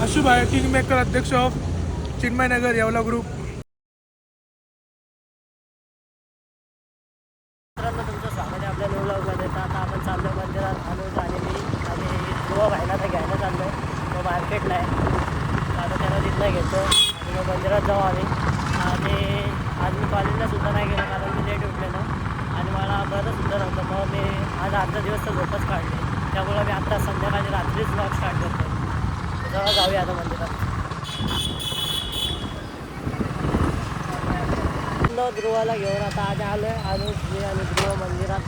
अशुभ आहे, king maker, अध्यक्ष of Chinmay Nagar Yeola group. मित्रांनो, तुमचं स्वागत आहे आपल्या न्यू व्लॉगमध्ये. तर आता आपण चाललो मंदिरात अनुज आणि मी आणि ध्रुव भाईला तर घ्यायला चाललो. तो मार्केटला आहे, आता त्याला तिथनं घेतो आणि मग मंदिरात जाऊ आम्ही. आणि आज मी कॉलेजला सुद्धा नाही गेलो कारण मी लेट उठलेलो आणि मला बरं सुद्धा नव्हतं. मग मी आज अर्धा दिवस तर झोपच काढले. त्यामुळं मी आत्ता संध्याकाळी रात्रीच व्लॉग स्टार्ट करतो. तेव्हा जाऊया आता मंदिरात. ध्रुवाला घेऊन आता आज आलोय अनुज मी आणि ध्रुव मंदिरात.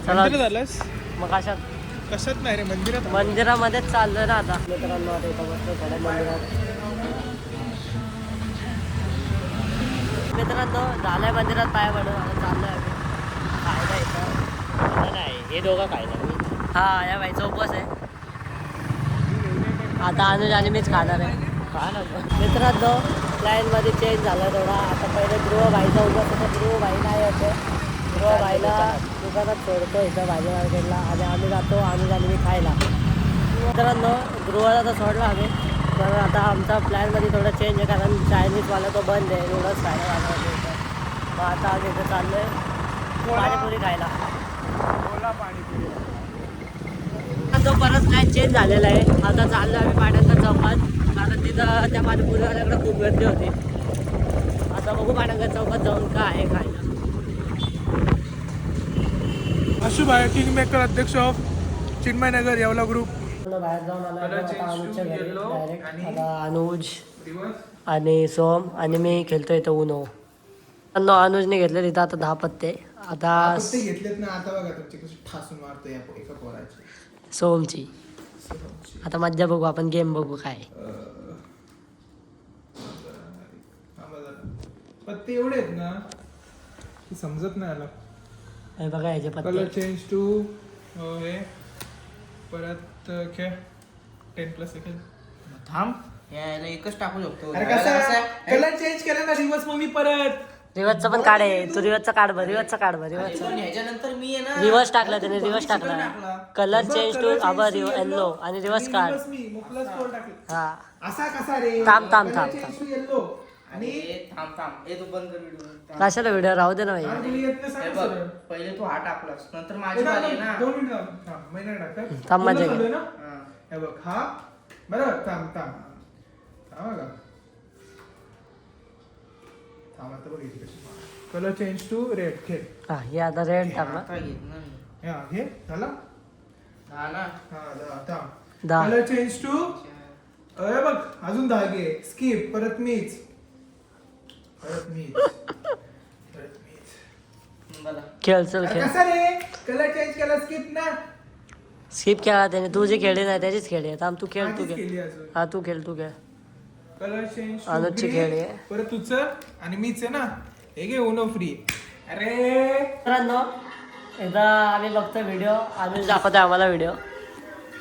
चला झालंस मग कशात नाही रे, मंदिरात. मंदिरामध्येच चाललोय ना आता. मित्रांनो आता इथं बसलो थोड्या मंदिरात. मित्रांनो झालंय मंदिरात पाया पडून आता चाललोय आम्ही खायला. इथं नाही हे दोघं खायला. हा या बाईचा उपवास आहे. आता अनुज आणि मीच खाणार आहे. मित्रांनो प्लॅनमध्ये चेंज झाला थोडा. आता पहिले ध्रुव भाईचा उपवास होता. ध्रुव भाई नाही होते. ध्रुव भाईला दुकानात सोडतो इथं भाजी मार्केटला आणि आम्ही जातो अनुज आणि मी खायला. मित्रांनो ध्रुवाला तर सोडला आम्ही, पण आता आमचा प्लॅनमध्ये थोडा चेंज आहे कारण चायनीजवाला तो बंद आहे. एवढंच खायला लागणार इथं. मग आता आम्ही इथं चाललो आहे पाणीपुरी खायला. पाणीपुरी तो परत प्लॅन चेंज झालेला आहे. आता चाललो आम्ही पाटणकर चौकात कारण तिथं त्या पाणीपुरीवाल्याकडे खूप गर्दी होती. आता बघू पाटणकर चौकात जाऊन काय आहे खायला. अशुभ आहे, किंग मेकर, अध्यक्ष of Chinmay Nagar Yeola group. बाहेर जाऊन आला आता अनुजच्या घरी डायरेक्ट. आता अनुज आणि सोम आणि मी खेळतोय इथं उनो. अनुजने घेतले तिथं आता 10 पत्ते. आता घेतलेत ना. आता बघा तुमची कशी ठासून मारतो एका पोराची. सोमची आता मज्जा बघू आपण. गेम बघू काय. पत्ते एवढे आहेत ना की समजत नाही आला. हे बघा ह्याचे कलर पत्ते. चेंज टू हे परत खेळ 10+ सेकंड थांब यायला एकच टाकू शकतो. अरे कसा कलर चेंज केला ना रिवर्स, मग मी परत रिवर्सचा पण काढ आहे. तू रिवर्सचा काढ भर. रिवर्सचा काढ भर. रिवर्सचा ह्याच्यानंतर मी आहे ना रिवर्स टाकला त्याने. रिवर्स टाकला. कलर चेंज टू आबा येल्लो आणि रिवर्स काढ. मी प्लस 4 टाकले. हा असा कसा रे. थांब थांब थांब चेंज थांब. टू येल्लो आणि थांब तू बंद कर व्हिडिओ. कशाला व्हिडिओ राहू दे ना भाई. हे बघ पहिले तू हा टाकलास नंतर माझी बारी आहे ना. 2 मिनिट थांब. महिना टाकत थांब माझ्या चालू आहे ना. हा. हे बघ हा बरोबर. थांब थांब थांब बघा. थांब आता बघ इथे कशी कलर चेंज टू रेड खेळ. हा हे आता रेड टाकला. आता घेत ना हा हे झाला. हा ना. हा थांब. 10. कलर चेंज टू अरे बघ अजून 10 घे. स्किप परत मीच परत मीच बघा खेळ चल खेळ. कसा रे कलर चेंज केला स्किप ना. स्किप केला त्याने. तू जे खेळली नाही त्याचीच खेळली. थांब तू खेळ. तू आधीच खेळ. केली अजून. हा तू खेळ. तू खेळ. कलर चेंज अनुजची खेळी आहे. परत तुझ आणि मीच आहे ना. हे घे उनो फ्री. अरे मित्रांनो एकदा आम्ही बघतो व्हिडिओ. अनुज दाखवतो आम्हाला व्हिडिओ.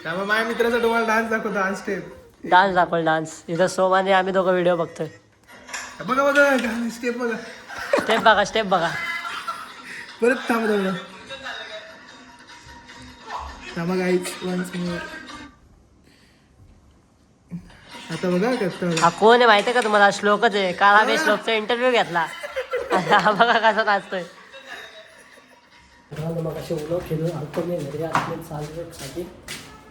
त्यामुळे माझ्या मित्राचा तुम्हाला डान्स दाखवतो. डान्स स्टेप डान्स दाखव. डान्स इथं सोम आणि आम्ही दोघं व्हिडिओ बघतोय. बघा बघा स्टेप बघा. स्टेप बघा. स्टेप बघा. परत थांबा थांबा थांबा गाईज वन्स मोर. आता बघा करता हा कोण आहे माहिती आहे का तुम्हाला? श्लोकच आहे. काल आम्ही श्लोकचा इंटरव्ह्यू घेतला. हा बघा कसा नाचतोय. मग असे उलो खेळून आलतो मी घरी असले साठी.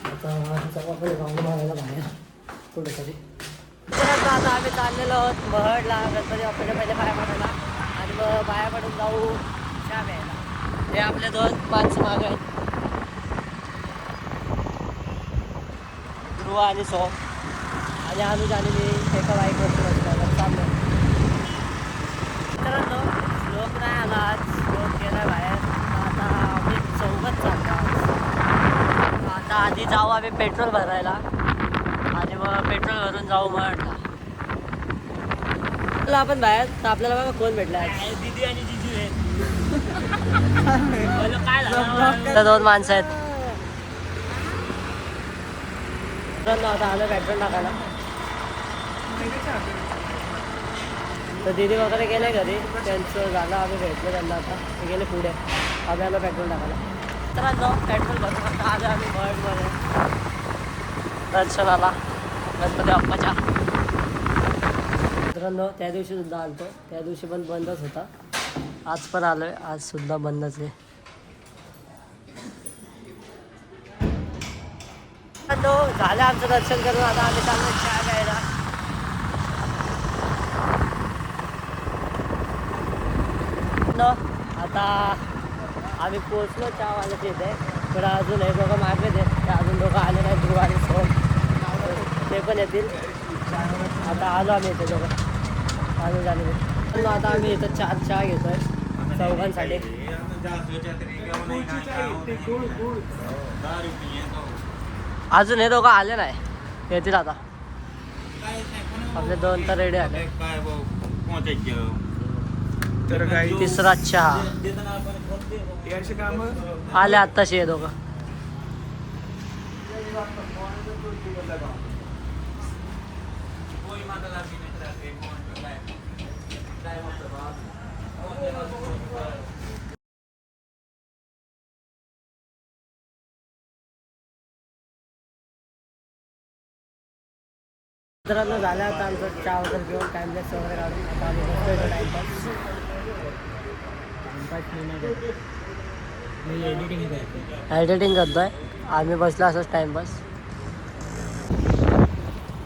आता जाऊ आपण राऊंड मारायला बाहेर कुठेतरी. आता आम्ही चाललेलो आहोत महडला गणपती बाप्पाच्या पहिले पाया पडायला आणि मग पाया पडून जाऊ चहा प्यायला. हे आपले 2 माणसं माग आहेत, ध्रुव आणि सोम आणि अनुज आणि मी एका बाईकवरती बसलो चाललो. मित्रांनो श्लोक नाही आला आज. श्लोक गेला बाहेर. आता आम्ही चौघच चाललो. आता आधी जाऊ आम्ही पेट्रोल भरायला आणि मग पेट्रोल भरून जाऊ महडला. आपण बाहेर तर आपल्याला बघा कोण भेटला. दीदी आणि जीजू आहेत. काय झालं 2 माणसं आहेत. आता आलं पेट्रोल टाकायला. तर दीदी वगैरे गेले घरी. त्यांचं झालं आम्ही भेटलो त्यांना. आता ते गेले पुढे. आम्ही आलो पेट्रोल टाकायला. तर जाऊ पेट्रोल भरून आता आलो आम्ही महडमध्ये. दर्शनाला गणपती बाप्पाच्या. मित्रांनो त्या दिवशी सुद्धा आलतो, त्या दिवशी पण बंदच होता. आज पण आलोय, आज सुद्धा बंदच आहे. झालं आमचं दर्शन करून आता आम्ही चाललो चहा घ्यायला. आता आम्ही पोचलो चहावाल्याच्या इथे. पण अजून हे दोघं मागे ते अजून दोघं आले नाही, ध्रुव आणि सोम ते पण येतील. आता आलो आम्ही इथे दोघं अजून झाले. आता आम्ही इथं चहा घेतोय चौघांसाठी. अजून हे दोघं आले नाही, येतील आता. आपले 2 तर रेडी आले. तर काही तिसरा चहा याचे काम आले आत्ताशी हे दोघं. मित्रांनो झालं आता आमचं चहा वगैरे घेऊन टाइमलेस वगैरे काढून आता आम्ही बसतो टाइमपास. एडिटिंग करतोय आम्ही बसलो असंच टाइमपास.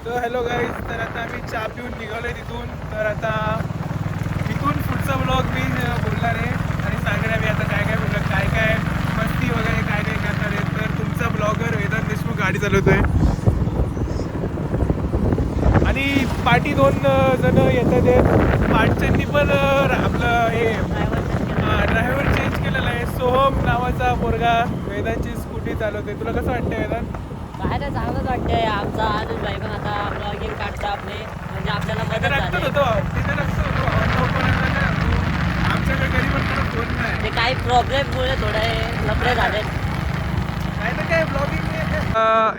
तर हॅलो गाईज, तर आता आम्ही चहा पिऊन निघालोय तिथून. तर आता तिथून पुढचा ब्लॉग मी बोलणार आहे आणि सांगणार आहे मी आता काय काय बोलणार, काय काय मस्ती वगैरे काय काय करणार आहे. तर तुमचा ब्लॉगर वेदांत देशमुख गाडी चालवतोय आणि पाठी 2 जण येतात आहेत. पाठच्यांनी पण आपलं हे ड्रायव्हर चेंज केलेला आहे. सोहम नावाचा पोरगा वेदांची स्कूटी चालवतोय. तुला कसं वाटतं वेदांत? काय नाही, चांगलंच वाटतंय. आमचा अनुज भाई पण आता ब्लॉगिंग काढतो आपले, म्हणजे आपल्याला मदत झाली. आमच्याकडे घरी पण फोन नाही, ते काही प्रॉब्लेममुळे थोडे लफडे झाले. नाही तर काय ब्लॉगिंग.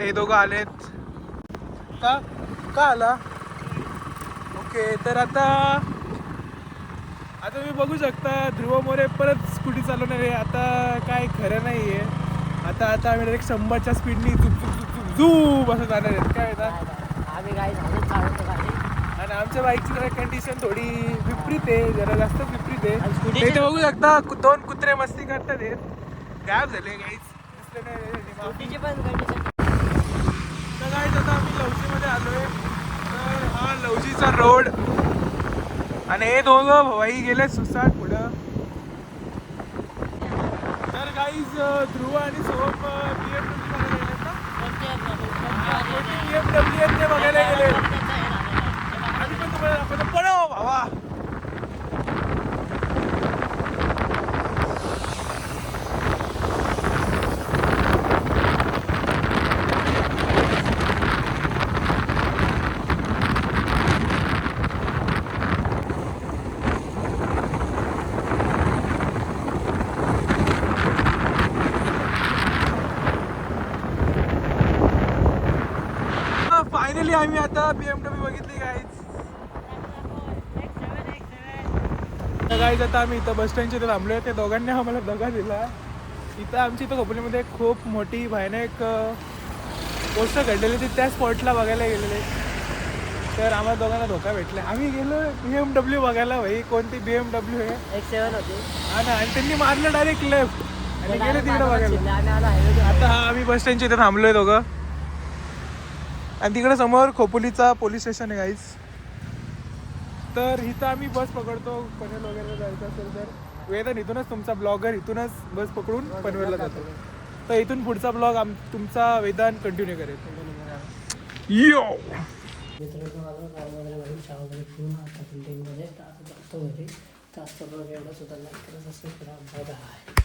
हे दोघं आलेत का आला? ओके, तर आता तुम्ही बघू शकता ध्रुव मोरे परत स्कूटी चालवणार आहे. आता काय खरं नाही आहे. आता आम्ही डायरेक्ट 100च्या स्पीडनी झूम असं जाणार आहेत. काय येतात आम्ही काही झालं चालवतो गाडी. आणि आमच्या बाईकची जरा कंडिशन थोडी विपरीत आहे, जरा जास्त विपरीत आहे. स्कूटीची- इथे बघू शकता 2 कुत्रे मस्ती करतात आहेत. गायब झाले गाईज, दिसले नाही. स्कूटीची पण कंडिशन. तर गाईज आता आम्ही लवजीमध्ये आलोय. तर हा लवजीचा रोड आणि हे दोघं भाई गेले सुसाट पुढं. तर गाईज ध्रुव आणि सोहम BMW बघायला गेले. आम्ही पण तुम्हाला दाखवतो. पळव भावा. फायनली आम्ही आता BMW बघितली गाईज. तर गाईज आता आम्ही इथं बस स्टँडच्या इथे थांबलोय. त्या दोघांनी आम्हाला दगा दिला. इथं आमची इथं खोपोलीमध्ये खूप मोठी भयानक गोष्ट घडलेली ती त्या स्पॉटला बघायला गेलेले. तर आम्हाला दोघांना धोका भेटला. आम्ही गेलो BMW बघायला. भाई कोणती BMW आहे? X7 होती. हा ना, आणि त्यांनी मारलं डायरेक्ट लेफ्ट आणि गेले तिकडे बघायला. आम्ही आलो हायवे. आता आम्ही बस स्टँडच्या इथे थांबलोय दोघं आणि तिकडे समोर खोपोलीचा पोलीस स्टेशन आहे गाईज. तर इथं आम्ही बस पकडतो पनवेल वगैरे जायचं असेल तर. वेदन इथूनच तुमचा ब्लॉगर इथूनच बस पकडून पनवेलला जातो. तर इथून पुढचा ब्लॉग तुमचा वेदान कंटिन्यू करेल. यो मित्रांनो माझं काम वगैरे घरी चहा वगैरे पिऊन आता बिल्डिंगमध्ये आता जातो घरी. तर एवढं सुद्धा लाईक करत असेल तर बाय बाय.